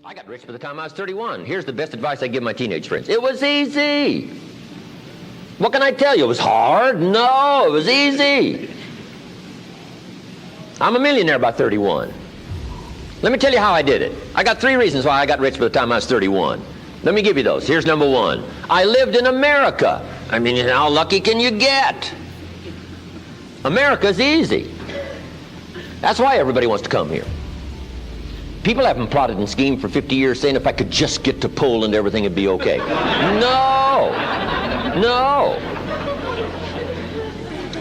I got rich by the time I was 31. Here's the best advice I give my teenage friends. It was easy. What can I tell you? It was hard? No, it was easy. I'm a millionaire by 31. Let me tell you how I did it. I got 3 reasons why I got rich by the time I was 31. Let me give you those. Here's number 1. I lived in America. I mean, how lucky can you get? America's easy. That's why everybody wants to come here. People haven't plotted and schemed for 50 years saying if I could just get to Poland, everything would be okay. No. No.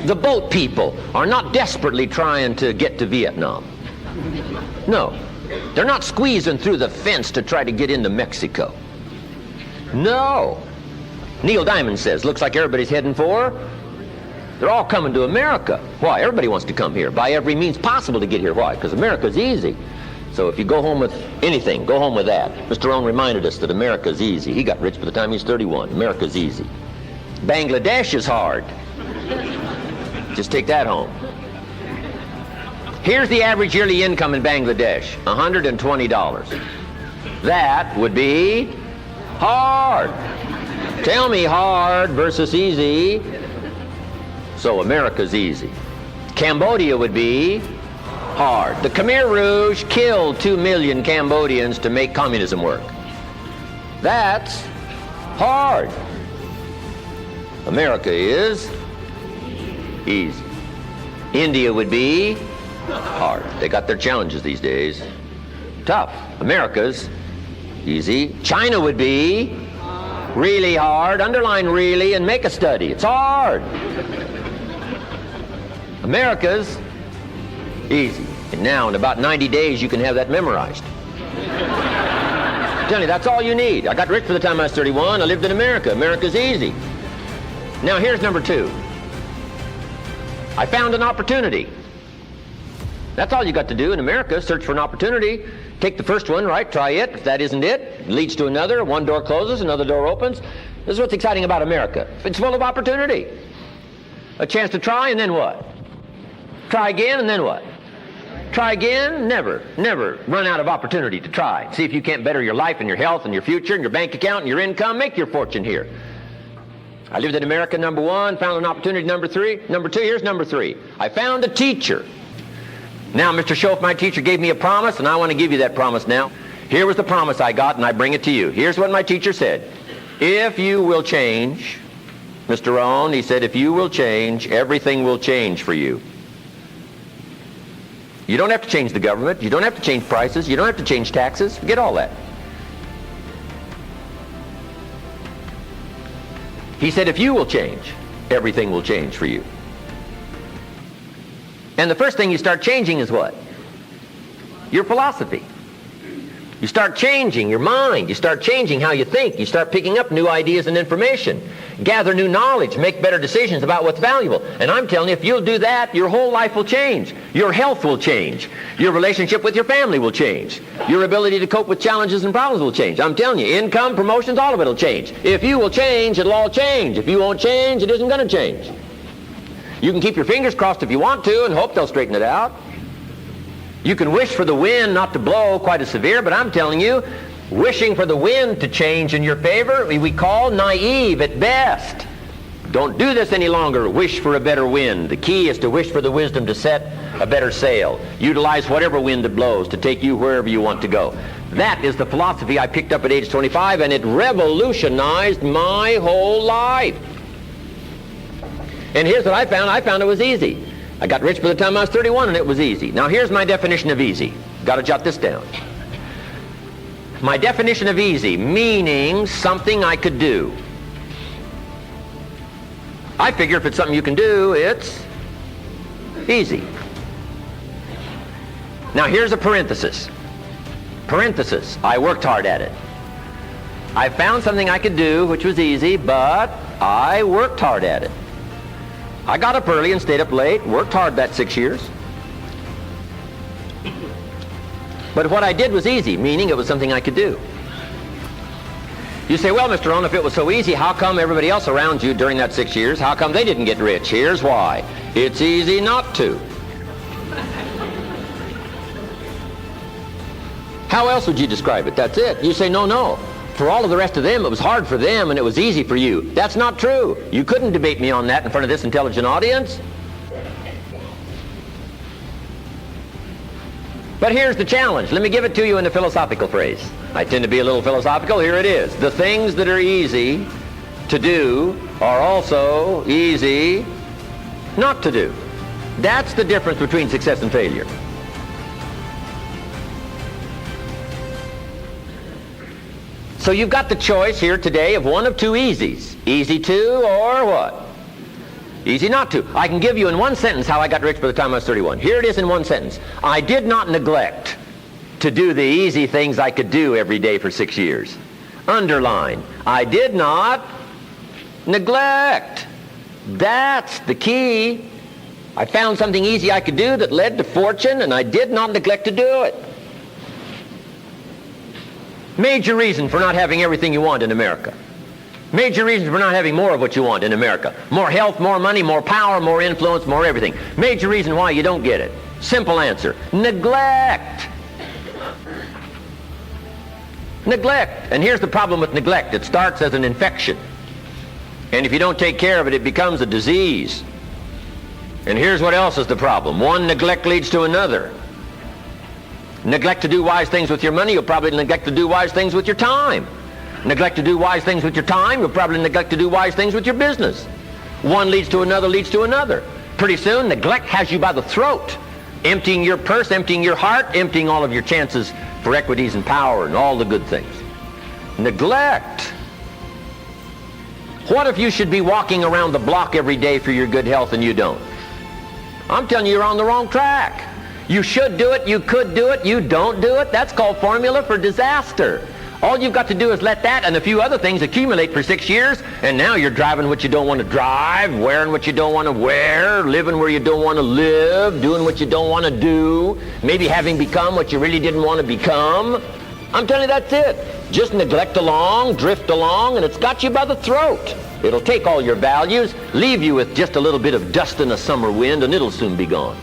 The boat people are not desperately trying to get to Vietnam. No. They're not squeezing through the fence to try to get into Mexico. No. Neil Diamond says, looks like everybody's heading for. They're all coming to America. Why? Everybody wants to come here by every means possible to get here. Why? Because America's easy. So if you go home with anything, go home with that. Mr. Rohn reminded us that America's easy. He got rich by the time he was 31. America's easy. Bangladesh is hard. Just take that home. Here's the average yearly income in Bangladesh, $120. That would be hard. Tell me hard versus easy. So America's easy. Cambodia would be hard. The Khmer Rouge killed 2 million Cambodians to make communism work. That's hard. America is easy. India would be hard. They got their challenges these days. Tough. America's easy. China would be really hard. Underline really and make a study. It's hard. America's easy. And now in about 90 days you can have that memorized. I'm telling you, that's all you need. I got rich by the time I was 31. I lived in America. America's easy. Now here's number 2. I found an opportunity. That's all you got to do in America, search for an opportunity. Take the first one, right? Try it. If that isn't it, it leads to another. One door closes, another door opens. This is what's exciting about America. It's full of opportunity. A chance to try, and then what? Try again, and then what? Try again. Never run out of opportunity to try. See if you can't better your life and your health and your future and your bank account and your income. Make your fortune here. I lived in America, number 1. Found an opportunity, number 3. Number 2, here's number 3. I found a teacher. Now, Mr. Schoaf, my teacher gave me a promise, and I want to give you that promise now. Here was the promise I got, and I bring it to you. Here's what my teacher said. If you will change, Mr. Rohn, he said, if you will change, everything will change for you. You don't have to change the government. You don't have to change prices. You don't have to change taxes. Forget all that. He said, if you will change, everything will change for you. And the first thing you start changing is what? Your philosophy. You start changing your mind. You start changing how you think. You start picking up new ideas and information. Gather new knowledge. Make better decisions about what's valuable. And I'm telling you, if you'll do that, your whole life will change. Your health will change. Your relationship with your family will change. Your ability to cope with challenges and problems will change. I'm telling you, income, promotions, all of it will change. If you will change, it'll all change. If you won't change, it isn't going to change. You can keep your fingers crossed if you want to and hope they'll straighten it out. You can wish for the wind not to blow quite as severe, but I'm telling you, wishing for the wind to change in your favor, we call naive at best. Don't do this any longer. Wish for a better wind. The key is to wish for the wisdom to set a better sail. Utilize whatever wind it blows to take you wherever you want to go. That is the philosophy I picked up at age 25, and it revolutionized my whole life. And here's what I found. I found it was easy. I got rich by the time I was 31, and it was easy. Now here's my definition of easy. Got to jot this down. My definition of easy, meaning something I could do. I figure if it's something you can do, it's easy. Now here's a parenthesis. Parenthesis, I worked hard at it. I found something I could do which was easy, but I worked hard at it. I got up early and stayed up late, worked hard that 6 years. But what I did was easy, meaning it was something I could do. You say, well, Mr. Rohn, if it was so easy, how come everybody else around you during that 6 years, how come they didn't get rich? Here's why. It's easy not to. How else would you describe it? That's it. You say, no, no. For all of the rest of them, it was hard for them and it was easy for you. That's not true. You couldn't debate me on that in front of this intelligent audience. But here's the challenge. Let me give it to you in a philosophical phrase. I tend to be a little philosophical. Here it is. The things that are easy to do are also easy not to do. That's the difference between success and failure. So you've got the choice here today of one of two easies. Easy to or what? Easy not to. I can give you in one sentence how I got rich by the time I was 31. Here it is in one sentence. I did not neglect to do the easy things I could do every day for 6 years. Underline. I did not neglect. That's the key. I found something easy I could do that led to fortune, and I did not neglect to do it. Major reason for not having everything you want in America. Major reason for not having more of what you want in America. More health, more money, more power, more influence, more everything. Major reason why you don't get it. Simple answer. Neglect. Neglect. And here's the problem with neglect. It starts as an infection. And if you don't take care of it, it becomes a disease. And here's what else is the problem. One neglect leads to another. Neglect to do wise things with your money, you'll probably neglect to do wise things with your time. Neglect to do wise things with your time, you'll probably neglect to do wise things with your business. One leads to another, leads to another. Pretty soon, neglect has you by the throat, emptying your purse, emptying your heart, emptying all of your chances for equities and power and all the good things. Neglect. What if you should be walking around the block every day for your good health and you don't? I'm telling you, you're on the wrong track. You should do it, you could do it, you don't do it. That's called formula for disaster. All you've got to do is let that and a few other things accumulate for 6 years, and now you're driving what you don't want to drive, wearing what you don't want to wear, living where you don't want to live, doing what you don't want to do, maybe having become what you really didn't want to become. I'm telling you, that's it. Just neglect along, drift along, and it's got you by the throat. It'll take all your values, leave you with just a little bit of dust in a summer wind, and it'll soon be gone.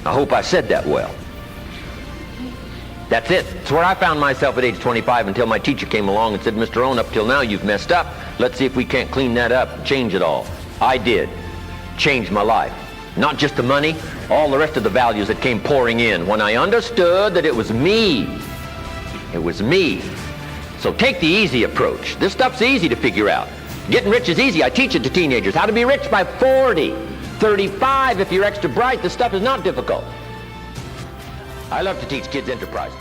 I hope I said that well. That's it. It's where I found myself at age 25 until my teacher came along and said, Mr. Rohn, up till now you've messed up. Let's see if we can't clean that up and change it all. I did. Changed my life. Not just the money, all the rest of the values that came pouring in when I understood that it was me. It was me. So take the easy approach. This stuff's easy to figure out. Getting rich is easy. I teach it to teenagers. How to be rich by 40. 35 if you're extra bright. This stuff is not difficult. I love to teach kids enterprise.